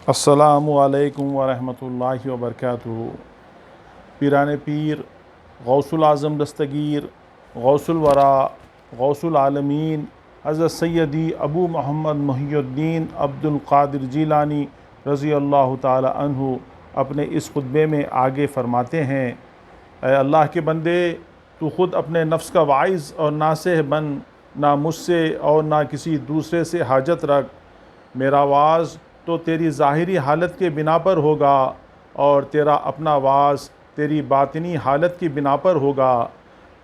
السلام علیکم ورحمۃ اللہ وبرکاتہ۔ پیران پیر غوث العظم دستگیر غوث الورا غوث العالمین حضرت سیدی ابو محمد محی الدین عبد القادر جیلانی رضی اللہ تعالی عنہ اپنے اس خطبے میں آگے فرماتے ہیں، اے اللہ کے بندے، تو خود اپنے نفس کا واعظ اور ناصح بن، نہ مجھ سے اور نہ کسی دوسرے سے حاجت رکھ۔ میرا واعظ تو تیری ظاہری حالت کے بنا پر ہوگا اور تیرا اپنا واعظ تیری باطنی حالت کی بنا پر ہوگا۔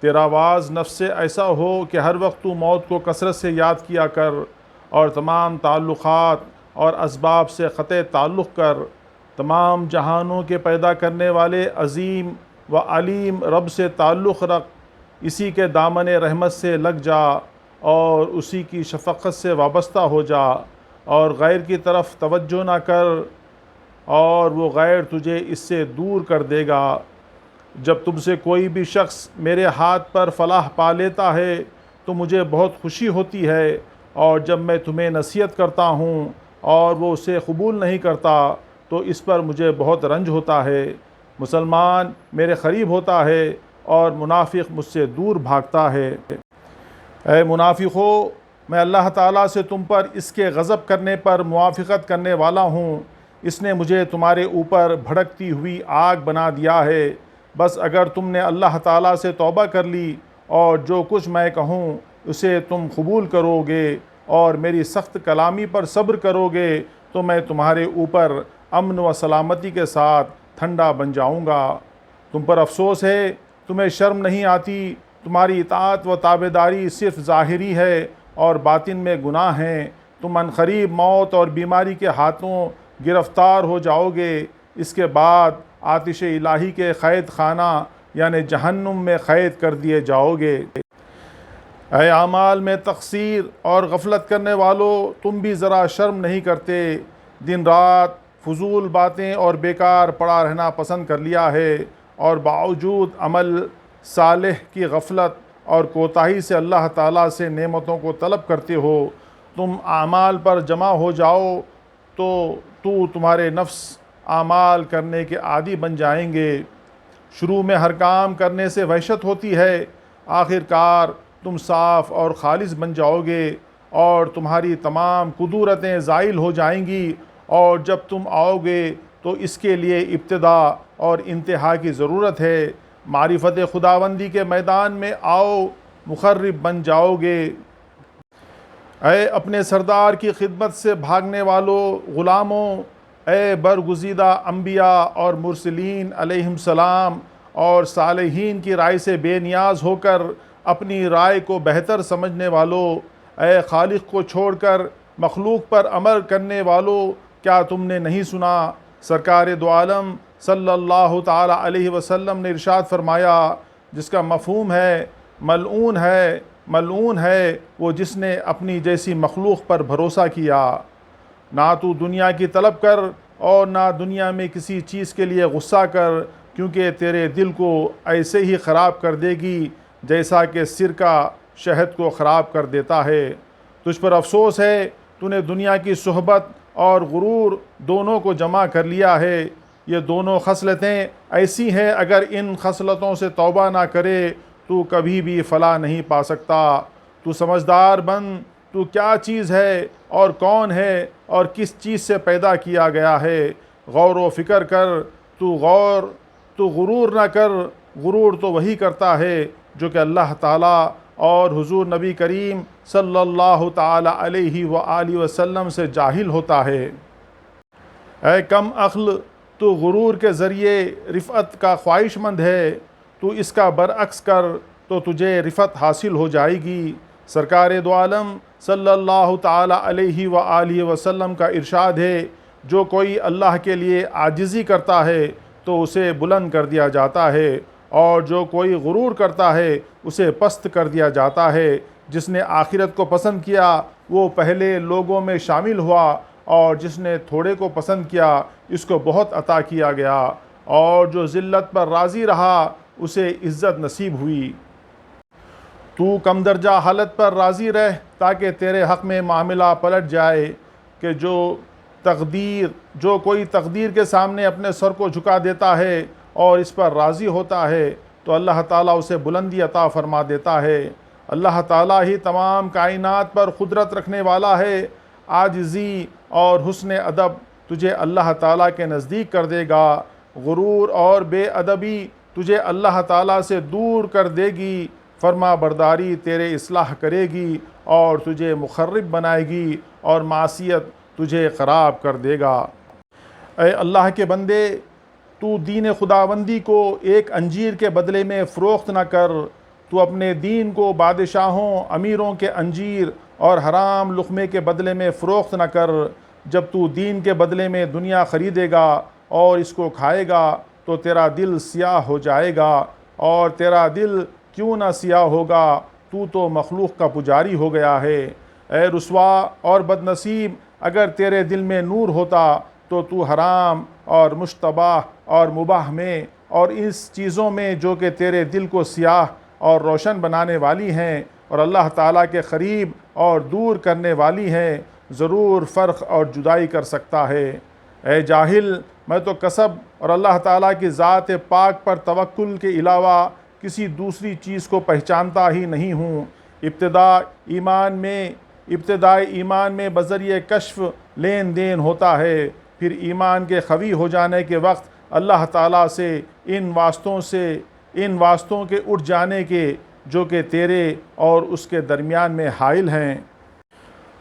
تیرا واعظ نفس سے ایسا ہو کہ ہر وقت تو موت کو کثرت سے یاد کیا کر اور تمام تعلقات اور اسباب سے قطع تعلق کر۔ تمام جہانوں کے پیدا کرنے والے عظیم و علیم رب سے تعلق رکھ، اسی کے دامن رحمت سے لگ جا اور اسی کی شفقت سے وابستہ ہو جا، اور غیر کی طرف توجہ نہ کر اور وہ غیر تجھے اس سے دور کر دے گا۔ جب تم سے کوئی بھی شخص میرے ہاتھ پر فلاح پا لیتا ہے تو مجھے بہت خوشی ہوتی ہے، اور جب میں تمہیں نصیحت کرتا ہوں اور وہ اسے قبول نہیں کرتا تو اس پر مجھے بہت رنج ہوتا ہے۔ مسلمان میرے قریب ہوتا ہے اور منافق مجھ سے دور بھاگتا ہے۔ اے منافقو، میں اللہ تعالیٰ سے تم پر اس کے غضب کرنے پر موافقت کرنے والا ہوں۔ اس نے مجھے تمہارے اوپر بھڑکتی ہوئی آگ بنا دیا ہے۔ بس اگر تم نے اللہ تعالیٰ سے توبہ کر لی اور جو کچھ میں کہوں اسے تم قبول کرو گے اور میری سخت کلامی پر صبر کرو گے تو میں تمہارے اوپر امن و سلامتی کے ساتھ ٹھنڈا بن جاؤں گا۔ تم پر افسوس ہے، تمہیں شرم نہیں آتی، تمہاری اطاعت و تابعداری صرف ظاہری ہے اور باطن میں گناہ ہیں۔ تم عنقریب موت اور بیماری کے ہاتھوں گرفتار ہو جاؤ گے۔ اس کے بعد آتش الہی کے قید خانہ یعنی جہنم میں قید کر دیے جاؤ گے۔ اے اعمال میں تقصیر اور غفلت کرنے والو، تم بھی ذرا شرم نہیں کرتے؟ دن رات فضول باتیں اور بیکار پڑا رہنا پسند کر لیا ہے، اور باوجود عمل صالح کی غفلت اور کوتاہی سے اللہ تعالیٰ سے نعمتوں کو طلب کرتے ہو۔ تم اعمال پر جمع ہو جاؤ تو تمہارے نفس اعمال کرنے کے عادی بن جائیں گے۔ شروع میں ہر کام کرنے سے وحشت ہوتی ہے، آخر کار تم صاف اور خالص بن جاؤ گے اور تمہاری تمام قدورتیں زائل ہو جائیں گی، اور جب تم آؤ گے تو اس کے لیے ابتدا اور انتہا کی ضرورت ہے۔ معرفت خداوندی کے میدان میں آؤ، مخرب بن جاؤ گے۔ اے اپنے سردار کی خدمت سے بھاگنے والوں غلاموں، اے برگزیدہ انبیاء اور مرسلین علیہم السلام اور صالحین کی رائے سے بے نیاز ہو کر اپنی رائے کو بہتر سمجھنے والوں، اے خالق کو چھوڑ کر مخلوق پر عمل کرنے والوں، کیا تم نے نہیں سنا؟ سرکار دو عالم صلی اللہ تعالی علیہ وسلم نے ارشاد فرمایا، جس کا مفہوم ہے ملعون ہے وہ جس نے اپنی جیسی مخلوق پر بھروسہ کیا۔ نہ تو دنیا کی طلب کر اور نہ دنیا میں کسی چیز کے لیے غصہ کر، کیونکہ تیرے دل کو ایسے ہی خراب کر دے گی جیسا کہ سرکہ شہد کو خراب کر دیتا ہے۔ تجھ پر افسوس ہے، تو نے دنیا کی صحبت اور غرور دونوں کو جمع کر لیا ہے۔ یہ دونوں خصلتیں ایسی ہیں، اگر ان خصلتوں سے توبہ نہ کرے تو کبھی بھی فلاح نہیں پا سکتا۔ تو سمجھدار بن، تو کیا چیز ہے اور کون ہے اور کس چیز سے پیدا کیا گیا ہے۔ غور و فکر کر، تو غرور نہ کر۔ غرور تو وہی کرتا ہے جو کہ اللہ تعالیٰ اور حضور نبی کریم صلی اللہ تعالی علیہ وآلہ وسلم سے جاہل ہوتا ہے۔ اے کم عقل، تو غرور کے ذریعے رفعت کا خواہش مند ہے، تو اس کا برعکس کر تو تجھے رفعت حاصل ہو جائے گی۔ سرکار دو عالم صلی اللہ تعالی علیہ وآلہ وسلم کا ارشاد ہے، جو کوئی اللہ کے لیے عاجزی کرتا ہے تو اسے بلند کر دیا جاتا ہے، اور جو کوئی غرور کرتا ہے اسے پست کر دیا جاتا ہے۔ جس نے آخرت کو پسند کیا وہ پہلے لوگوں میں شامل ہوا، اور جس نے تھوڑے کو پسند کیا اس کو بہت عطا کیا گیا، اور جو ذلت پر راضی رہا اسے عزت نصیب ہوئی۔ تو کم درجہ حالت پر راضی رہ تاکہ تیرے حق میں معاملہ پلٹ جائے کہ جو تقدیر، جو کوئی تقدیر کے سامنے اپنے سر کو جھکا دیتا ہے اور اس پر راضی ہوتا ہے تو اللہ تعالیٰ اسے بلندی عطا فرما دیتا ہے۔ اللہ تعالیٰ ہی تمام کائنات پر قدرت رکھنے والا ہے۔ عاجزی اور حسن ادب تجھے اللہ تعالیٰ کے نزدیک کر دے گا، غرور اور بے ادبی تجھے اللہ تعالیٰ سے دور کر دے گی، فرما برداری تیرے اصلاح کرے گی اور تجھے مخرب بنائے گی اور معصیت تجھے خراب کر دے گا۔ اے اللہ کے بندے، تو دین خداوندی کو ایک انجیر کے بدلے میں فروخت نہ کر، تو اپنے دین کو بادشاہوں امیروں کے انجیر اور حرام لقمے کے بدلے میں فروخت نہ کر۔ جب تو دین کے بدلے میں دنیا خریدے گا اور اس کو کھائے گا تو تیرا دل سیاہ ہو جائے گا، اور تیرا دل کیوں نہ سیاہ ہوگا، تو مخلوق کا پجاری ہو گیا ہے۔ اے رسوا اور بد نصیب، اگر تیرے دل میں نور ہوتا تو حرام اور مشتبہ اور مباح میں اور اس چیزوں میں جو کہ تیرے دل کو سیاہ اور روشن بنانے والی ہیں اور اللہ تعالیٰ کے قریب اور دور کرنے والی ہیں، ضرور فرق اور جدائی کر سکتا ہے۔ اے جاہل، میں تو کسب اور اللہ تعالیٰ کی ذات پاک پر توکل کے علاوہ کسی دوسری چیز کو پہچانتا ہی نہیں ہوں۔ ابتدائی ایمان میں بذریعہ کشف لین دین ہوتا ہے، پھر ایمان کے قوی ہو جانے کے وقت اللہ تعالیٰ سے ان واسطوں کے اٹھ جانے کے جو کہ تیرے اور اس کے درمیان میں حائل ہیں۔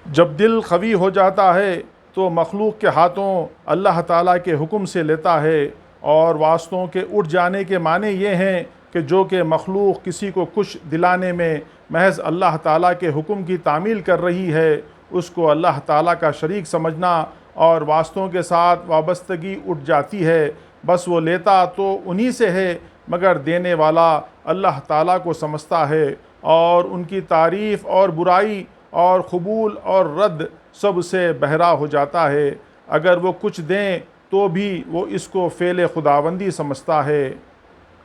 جب دل قوی ہو جاتا ہے تو مخلوق کے ہاتھوں اللہ تعالیٰ کے حکم سے لیتا ہے، اور واسطوں کے اٹھ جانے کے معنی یہ ہیں کہ جو کہ مخلوق کسی کو کچھ دلانے میں محض اللہ تعالیٰ کے حکم کی تعمیل کر رہی ہے، اس کو اللہ تعالیٰ کا شریک سمجھنا اور واسطوں کے ساتھ وابستگی اٹھ جاتی ہے۔ بس وہ لیتا تو انہی سے ہے، مگر دینے والا اللہ تعالیٰ کو سمجھتا ہے، اور ان کی تعریف اور برائی اور قبول اور رد سب سے بہرا ہو جاتا ہے۔ اگر وہ کچھ دیں تو بھی وہ اس کو فعل خداوندی سمجھتا ہے۔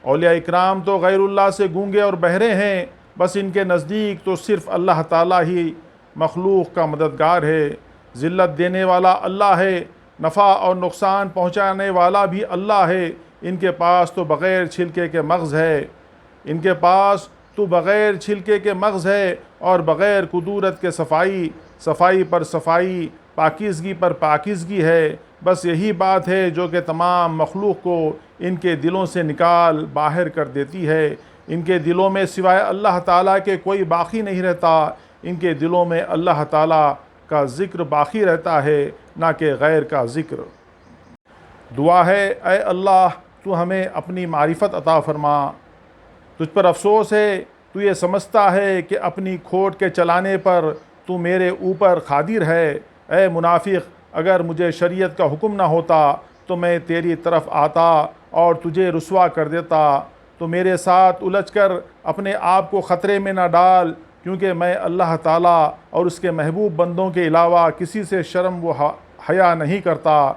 اولیاء اکرام تو غیر اللہ سے گونگے اور بہرے ہیں، بس ان کے نزدیک تو صرف اللہ تعالیٰ ہی مخلوق کا مددگار ہے۔ ذلت دینے والا اللہ ہے، نفع اور نقصان پہنچانے والا بھی اللہ ہے۔ ان کے پاس تو بغیر چھلکے کے مغز ہے، اور بغیر قدورت کے صفائی پر صفائی، پاکیزگی پر پاکیزگی ہے۔ بس یہی بات ہے جو کہ تمام مخلوق کو ان کے دلوں سے نکال باہر کر دیتی ہے۔ ان کے دلوں میں سوائے اللہ تعالیٰ کے کوئی باقی نہیں رہتا، ان کے دلوں میں اللہ تعالیٰ کا ذکر باقی رہتا ہے، نہ کہ غیر کا ذکر۔ دعا ہے، اے اللہ تو ہمیں اپنی معرفت عطا فرما۔ تجھ پر افسوس ہے، تو یہ سمجھتا ہے کہ اپنی کھوٹ کے چلانے پر تو میرے اوپر قادر ہے۔ اے منافق، اگر مجھے شریعت کا حکم نہ ہوتا تو میں تیری طرف آتا اور تجھے رسوا کر دیتا۔ تو میرے ساتھ الجھ کر اپنے آپ کو خطرے میں نہ ڈال، کیونکہ میں اللہ تعالیٰ اور اس کے محبوب بندوں کے علاوہ کسی سے شرم و حیا نہیں کرتا۔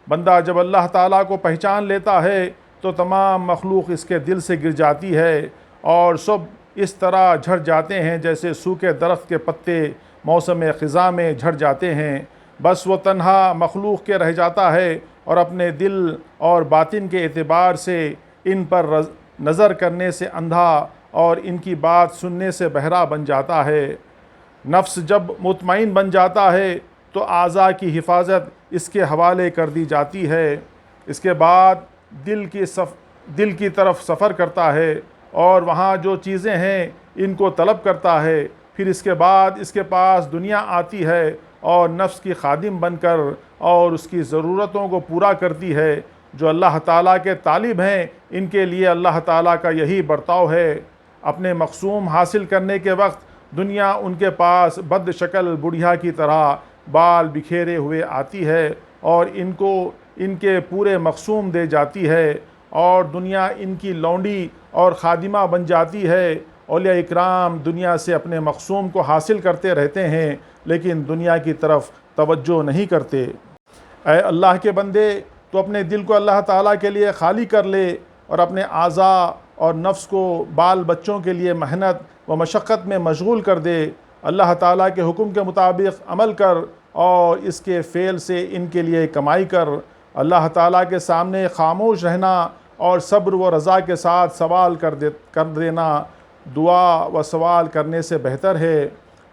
بندہ جب اللہ تعالیٰ کو پہچان لیتا ہے تو تمام مخلوق اس کے دل سے گر جاتی ہے، اور سب اس طرح جھڑ جاتے ہیں جیسے سوکھے درخت کے پتے موسم خزاں میں جھڑ جاتے ہیں۔ بس وہ تنہا مخلوق کے رہ جاتا ہے اور اپنے دل اور باطن کے اعتبار سے ان پر نظر کرنے سے اندھا اور ان کی بات سننے سے بہرا بن جاتا ہے۔ نفس جب مطمئن بن جاتا ہے تو اعضاء کی حفاظت اس کے حوالے کر دی جاتی ہے۔ اس کے بعد دل کی طرف سفر کرتا ہے اور وہاں جو چیزیں ہیں ان کو طلب کرتا ہے۔ پھر اس کے بعد اس کے پاس دنیا آتی ہے اور نفس کی خادم بن کر اور اس کی ضرورتوں کو پورا کرتی ہے۔ جو اللہ تعالیٰ کے طالب ہیں ان کے لیے اللہ تعالیٰ کا یہی برتاؤ ہے۔ اپنے مقصوم حاصل کرنے کے وقت دنیا ان کے پاس بد شکل بڑھیا کی طرح بال بکھیرے ہوئے آتی ہے اور ان کو ان کے پورے مقصوم دے جاتی ہے، اور دنیا ان کی لونڈی اور خادمہ بن جاتی ہے۔ اولیاء اکرام دنیا سے اپنے مقصوم کو حاصل کرتے رہتے ہیں لیکن دنیا کی طرف توجہ نہیں کرتے۔ اے اللہ کے بندے، تو اپنے دل کو اللہ تعالیٰ کے لیے خالی کر لے اور اپنے اعضاء اور نفس کو بال بچوں کے لیے محنت و مشقت میں مشغول کر دے۔ اللہ تعالیٰ کے حکم کے مطابق عمل کر اور اس کے فعل سے ان کے لیے کمائی کر اللہ تعالیٰ کے سامنے خاموش رہنا اور صبر و رضا کے ساتھ سوال کر دینا دعا و سوال کرنے سے بہتر ہے۔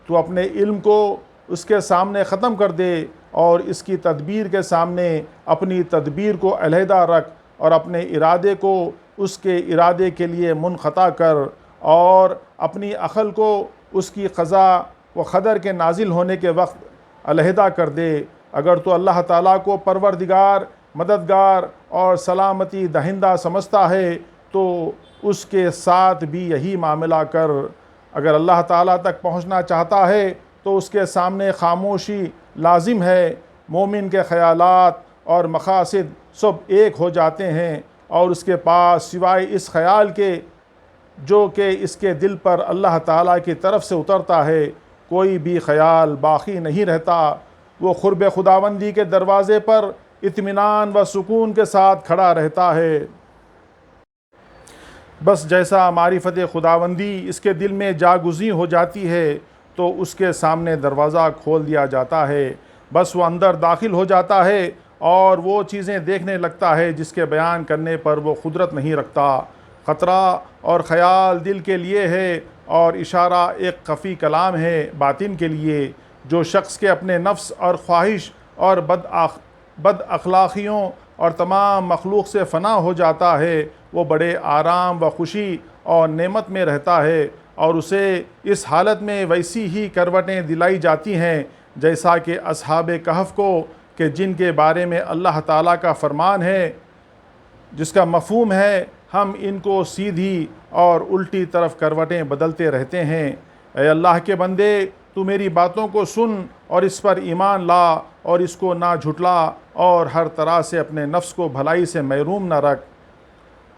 تو اپنے علم کو اس کے سامنے ختم کر دے اور اس کی تدبیر کے سامنے اپنی تدبیر کو علیحدہ رکھ اور اپنے ارادے کو اس کے ارادے کے لیے منقطع کر اور اپنی عقل کو اس کی قضاء و قدر کے نازل ہونے کے وقت علیحدہ کر دے۔ اگر تو اللہ تعالیٰ کو پروردگار، مددگار اور سلامتی دہندہ سمجھتا ہے تو اس کے ساتھ بھی یہی معاملہ کر۔ اگر اللہ تعالیٰ تک پہنچنا چاہتا ہے تو اس کے سامنے خاموشی لازم ہے۔ مومن کے خیالات اور مقاصد سب ایک ہو جاتے ہیں اور اس کے پاس سوائے اس خیال کے جو کہ اس کے دل پر اللہ تعالیٰ کی طرف سے اترتا ہے کوئی بھی خیال باقی نہیں رہتا۔ وہ قرب خداوندی کے دروازے پر اطمینان و سکون کے ساتھ کھڑا رہتا ہے۔ بس جیسا معرفت خداوندی اس کے دل میں جاگزیں ہو جاتی ہے تو اس کے سامنے دروازہ کھول دیا جاتا ہے۔ بس وہ اندر داخل ہو جاتا ہے اور وہ چیزیں دیکھنے لگتا ہے جس کے بیان کرنے پر وہ قدرت نہیں رکھتا۔ خطرہ اور خیال دل کے لیے ہے اور اشارہ ایک خفی کلام ہے باطن کے لیے۔ جو شخص کے اپنے نفس اور خواہش اور بد اخلاقیوں اور تمام مخلوق سے فنا ہو جاتا ہے وہ بڑے آرام و خوشی اور نعمت میں رہتا ہے اور اسے اس حالت میں ویسی ہی کروٹیں دلائی جاتی ہیں جیسا کہ اصحاب کہف کو کہ جن کے بارے میں اللہ تعالیٰ کا فرمان ہے جس کا مفہوم ہے ہم ان کو سیدھی اور الٹی طرف کروٹیں بدلتے رہتے ہیں۔ اے اللہ کے بندے تو میری باتوں کو سن اور اس پر ایمان لا اور اس کو نہ جھٹلا اور ہر طرح سے اپنے نفس کو بھلائی سے محروم نہ رکھ۔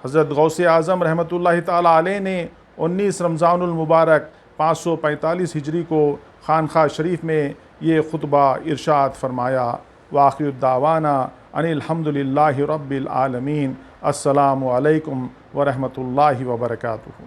حضرت غوث اعظم رحمۃ اللہ تعالیٰ علیہ نے 19 رمضان المبارک 545 ہجری کو خانقاہ شریف میں یہ خطبہ ارشاد فرمایا۔ وآخر الدعوانا ان الحمد للہ رب العالمین۔ السلام علیکم ورحمۃ اللہ وبرکاتہ۔